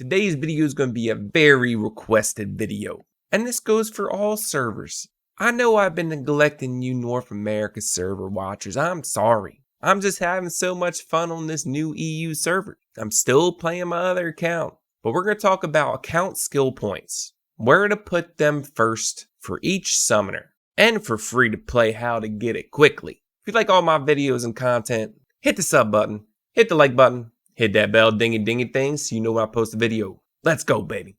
Today's video is going to be a very requested video, and this goes for all servers. I know I've been neglecting you North America server watchers. I'm sorry. I'm just having so much fun on this new EU server. I'm still playing my other account, but we're going to talk about account skill points, where to put them first for each summoner, and for free to play how to get it quickly. If you like all my videos and content, hit the sub button, hit the like button, hit that bell dingy dingy thing so you know when I post a video. Let's go, baby.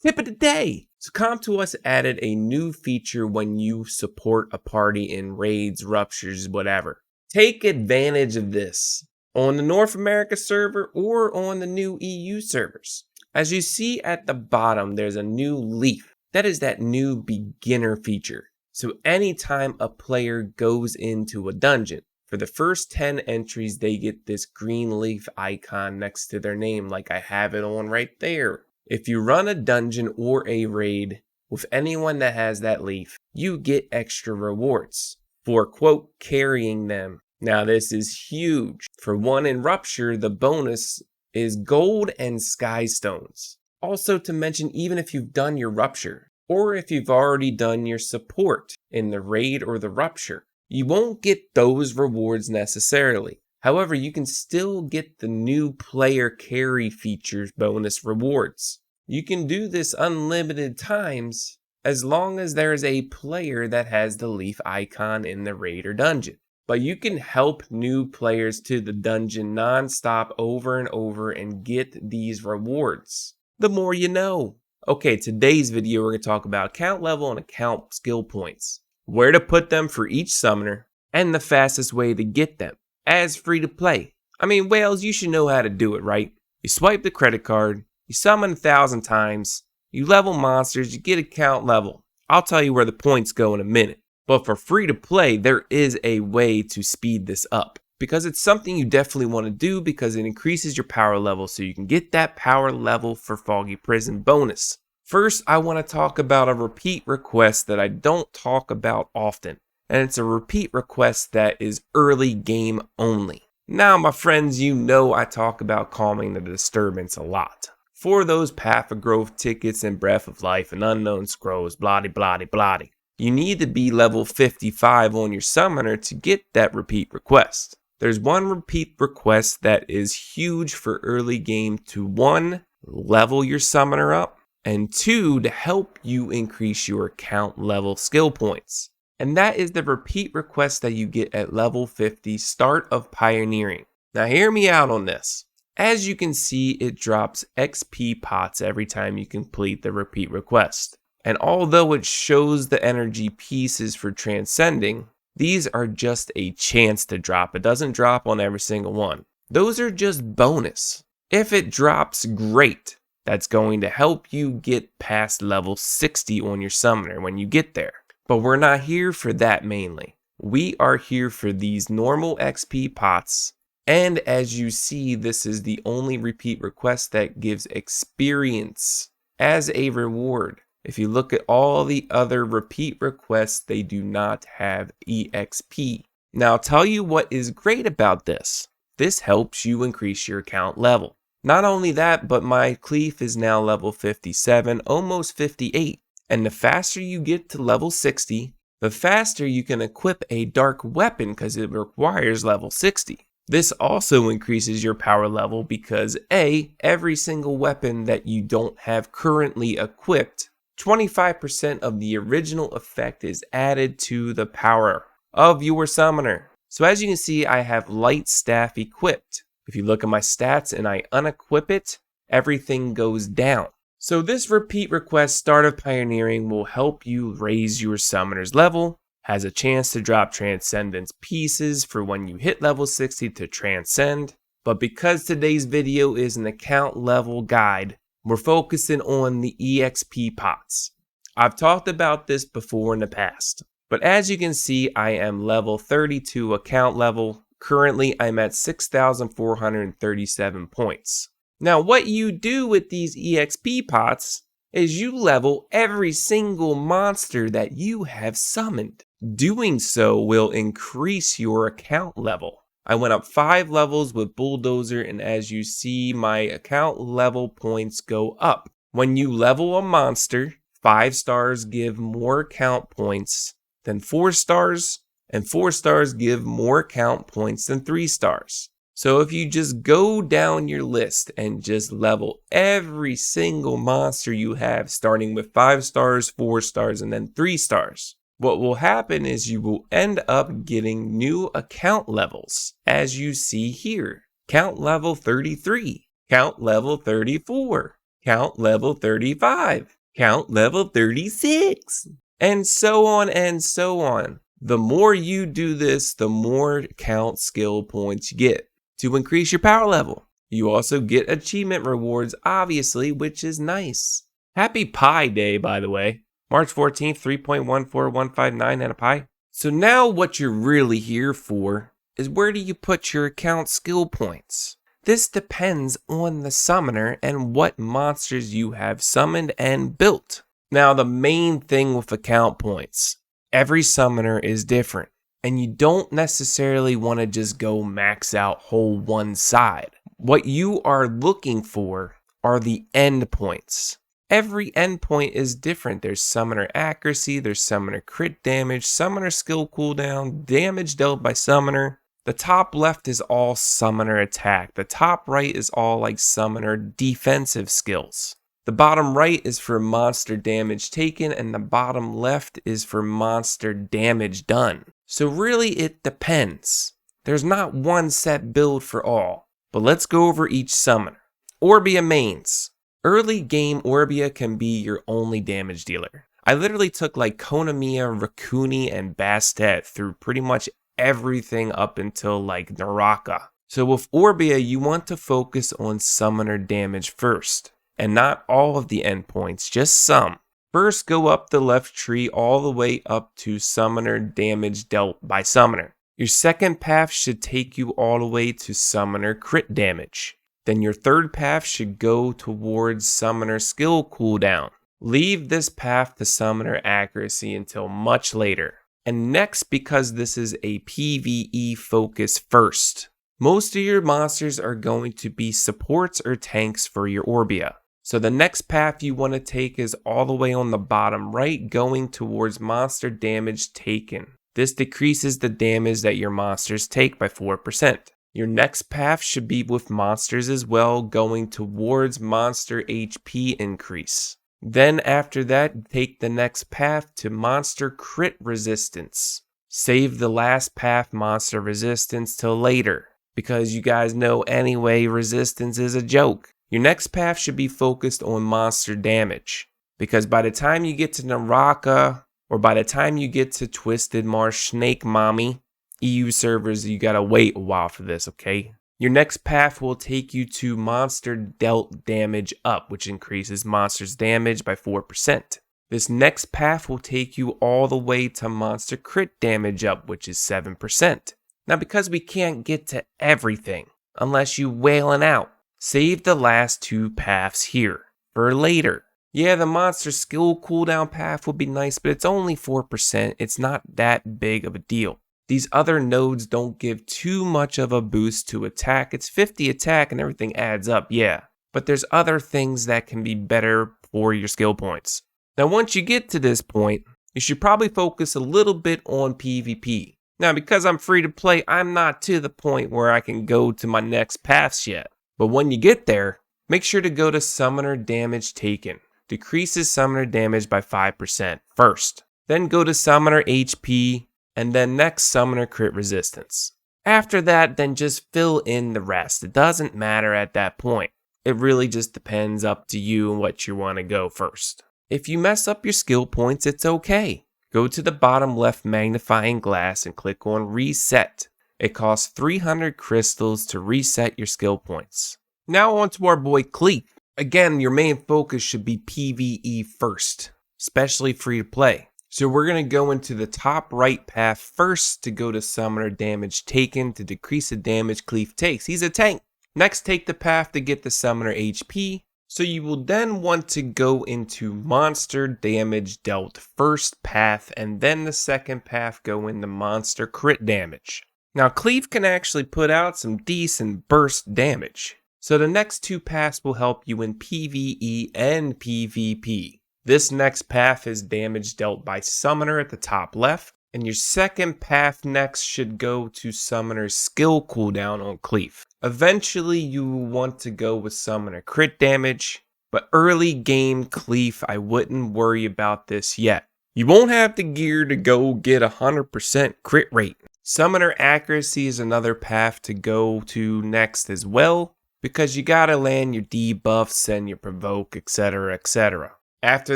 Tip of the day. So ComToUs added a new feature when you support a party in raids, ruptures, whatever. Take advantage of this on the North America server or on the new EU servers. As you see at the bottom, there's a new leaf. That is that new beginner feature. So anytime a player goes into a dungeon, for the first 10 entries, they get this green leaf icon next to their name like I have it on right there. If you run a dungeon or a raid with anyone that has that leaf, you get extra rewards for, quote, carrying them. Now this is huge. For one in Rupture, the bonus is gold and sky stones. Also to mention, even if you've done your Rupture, or if you've already done your support in the raid or the Rupture, you won't get those rewards necessarily. However, you can still get the new player carry features bonus rewards. You can do this unlimited times as long as there is a player that has the leaf icon in the raid or dungeon. But you can help new players to the dungeon non-stop over and over and get these rewards. The more you know. Okay, today's video we're going to talk about account level and account skill points, where to put them for each summoner, and the fastest way to get them as free to play. I mean, Wales, you should know how to do it, right? You swipe the credit card, you summon 1,000 times, you level monsters, you get account level. I'll tell you where the points go in a minute. But for free to play, there is a way to speed this up, because it's something you definitely want to do because it increases your power level so you can get that power level for Foggy Prison bonus. First, I want to talk about a repeat request that I don't talk about often. And it's a repeat request that is early game only. Now, my friends, you know I talk about calming the disturbance a lot. For those Path of Growth tickets and Breath of Life and Unknown Scrolls, blah-de-blah-de-blah-de, you need to be level 55 on your summoner to get that repeat request. There's one repeat request that is huge for early game to 1, level your summoner up, and 2, to help you increase your account level skill points. And that is the repeat request that you get at level 50, start of Pioneering. Now hear me out on this. As you can see, it drops XP pots every time you complete the repeat request. And although it shows the energy pieces for transcending, these are just a chance to drop. It doesn't drop on every single one. Those are just bonus. If it drops, great. That's going to help you get past level 60 on your summoner when you get there. But we're not here for that mainly. We are here for these normal XP pots. And as you see, this is the only repeat request that gives experience as a reward. If you look at all the other repeat requests, they do not have EXP. Now I'll tell you what is great about this. This helps you increase your account level. Not only that, but my CLEAF is now level 57, almost 58. And the faster you get to level 60, the faster you can equip a dark weapon because it requires level 60. This also increases your power level because every single weapon that you don't have currently equipped, 25% of the original effect is added to the power of your summoner. So as you can see, I have light staff equipped. If you look at my stats and I unequip it, everything goes down. So this repeat request, Start of Pioneering, will help you raise your summoner's level, has a chance to drop Transcendence pieces for when you hit level 60 to transcend. But because today's video is an account level guide, we're focusing on the EXP pots. I've talked about this before in the past, but as you can see, I am level 32 account level. Currently, I'm at 6,437 points. Now, what you do with these EXP pots is you level every single monster that you have summoned. Doing so will increase your account level. I went up 5 levels with Bulldozer, and as you see, my account level points go up. When you level a monster, 5 stars give more account points than 4 stars, and 4 stars give more account points than 3 stars. So if you just go down your list and just level every single monster you have, starting with 5 stars, 4 stars, and then 3 stars, what will happen is you will end up getting new account levels, as you see here. Count level 33, count level 34, count level 35, count level 36, and so on and so on. The more you do this, the more count skill points you get to increase your power level. You also get achievement rewards, obviously, which is nice. Happy Pi Day, by the way. March 14th, 3.14159 and a pi. So now what you're really here for is, where do you put your account skill points? This depends on the summoner and what monsters you have summoned and built. Now, the main thing with account points, every summoner is different, and you don't necessarily want to just go max out whole one side. What you are looking for are the end points. Every endpoint is different. There's summoner accuracy, there's summoner crit damage, summoner skill cooldown, damage dealt by summoner. The top left is all summoner attack. The top right is all like summoner defensive skills. The bottom right is for monster damage taken, and the bottom left is for monster damage done. So really it depends. There's not one set build for all. But let's go over each summoner. ORBIA mains. Early game ORBIA can be your only damage dealer. I literally took like Konamiya, Rakuni, and Bastet through pretty much everything up until like Naraka. So with ORBIA, you want to focus on summoner damage first, and not all of the endpoints, just some. First, go up the left tree all the way up to summoner damage dealt by summoner. Your second path should take you all the way to summoner crit damage. Then your third path should go towards summoner skill cooldown. Leave this path to summoner accuracy until much later. And next, because this is a PvE focus first, most of your monsters are going to be supports or tanks for your ORBIA. So the next path you want to take is all the way on the bottom right, going towards monster damage taken. This decreases the damage that your monsters take by 4%. Your next path should be with monsters as well, going towards monster HP increase. Then after that, take the next path to monster crit resistance. Save the last path, monster resistance, till later, because you guys know anyway, resistance is a joke. Your next path should be focused on monster damage, because by the time you get to Naraka, or by the time you get to Twisted Marsh Snake Mommy, EU servers, you gotta wait a while for this, okay? Your next path will take you to monster dealt damage up, which increases monsters damage by 4%. This next path will take you all the way to monster crit damage up, which is 7%. Now, because we can't get to everything unless you wailing out, save the last 2 paths here for later. Yeah, the monster skill cooldown path would be nice, but it's only 4%. It's not that big of a deal. These other nodes don't give too much of a boost to attack. It's 50 attack and everything adds up, yeah. But there's other things that can be better for your skill points. Now, once you get to this point, you should probably focus a little bit on PvP. Now, because I'm free to play, I'm not to the point where I can go to my next paths yet. But when you get there, make sure to go to summoner damage taken. Decreases summoner damage by 5% first. Then go to summoner HP, and then next summoner crit resistance. After that, then just fill in the rest. It doesn't matter at that point. It really just depends up to you and what you want to go first. If you mess up your skill points, it's okay. Go to the bottom left magnifying glass and click on reset. It costs 300 crystals to reset your skill points. Now on to our boy CLEAF. Again, your main focus should be PvE first, especially free to play. So we're going to go into the top right path first to go to summoner damage taken to decrease the damage CLEAF takes. He's a tank. Next, take the path to get the summoner HP. So you will then want to go into monster damage dealt first path, and then the second path go into monster crit damage. Now CLEAF can actually put out some decent burst damage. So the next two paths will help you in PvE and PvP. This next path is damage dealt by Summoner at the top left, and your second path next should go to Summoner's skill cooldown on CLEAF. Eventually you will want to go with Summoner crit damage, but early game CLEAF I wouldn't worry about this yet. You won't have the gear to go get 100% crit rate. Summoner accuracy is another path to go to next as well, because you gotta land your debuffs and your provoke, etc, etc. After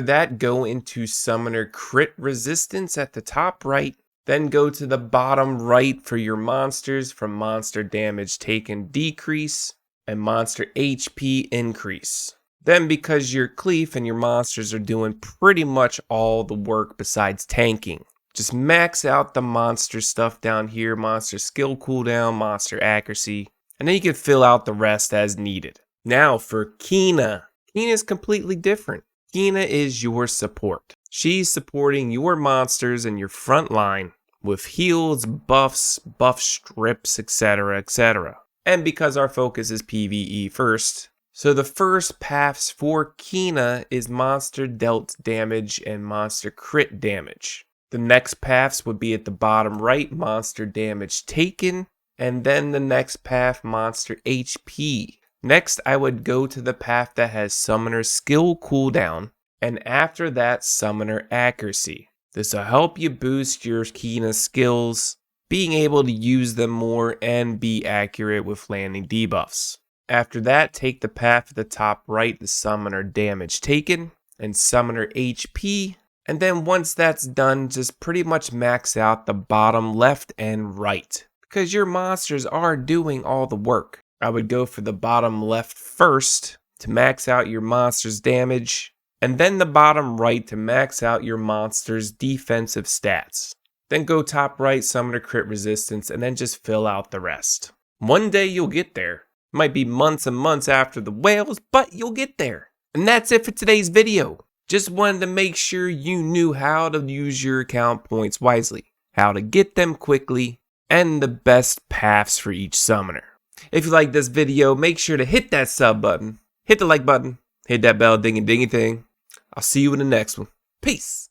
that, go into Summoner crit resistance at the top right, then go to the bottom right for your monsters from monster damage taken decrease and monster HP increase. Then because your CLEAF and your monsters are doing pretty much all the work besides tanking, just max out the monster stuff down here, monster skill cooldown, monster accuracy, and then you can fill out the rest as needed. Now for KINA. KINA is completely different. KINA is your support. She's supporting your monsters in your front line with heals, buffs, buff strips, etc, etc. And because our focus is PvE first, so the first paths for KINA is monster dealt damage and monster crit damage. The next paths would be at the bottom right, monster damage taken, and then the next path, monster HP. Next, I would go to the path that has Summoner skill cooldown, and after that, Summoner accuracy. This will help you boost your KINA skills, being able to use them more and be accurate with landing debuffs. After that, take the path at the top right, the Summoner damage taken, and Summoner HP. And then once that's done, just pretty much max out the bottom left and right, because your monsters are doing all the work. I would go for the bottom left first to max out your monster's damage, and then the bottom right to max out your monster's defensive stats. Then go top right, Summoner crit resistance, and then just fill out the rest. One day you'll get there. Might be months and months after the whales, but you'll get there. And that's it for today's video. Just wanted to make sure you knew how to use your account points wisely, how to get them quickly, and the best paths for each summoner. If you like this video, make sure to hit that sub button, hit the like button, hit that bell dingy thing. I'll see you in the next one. Peace.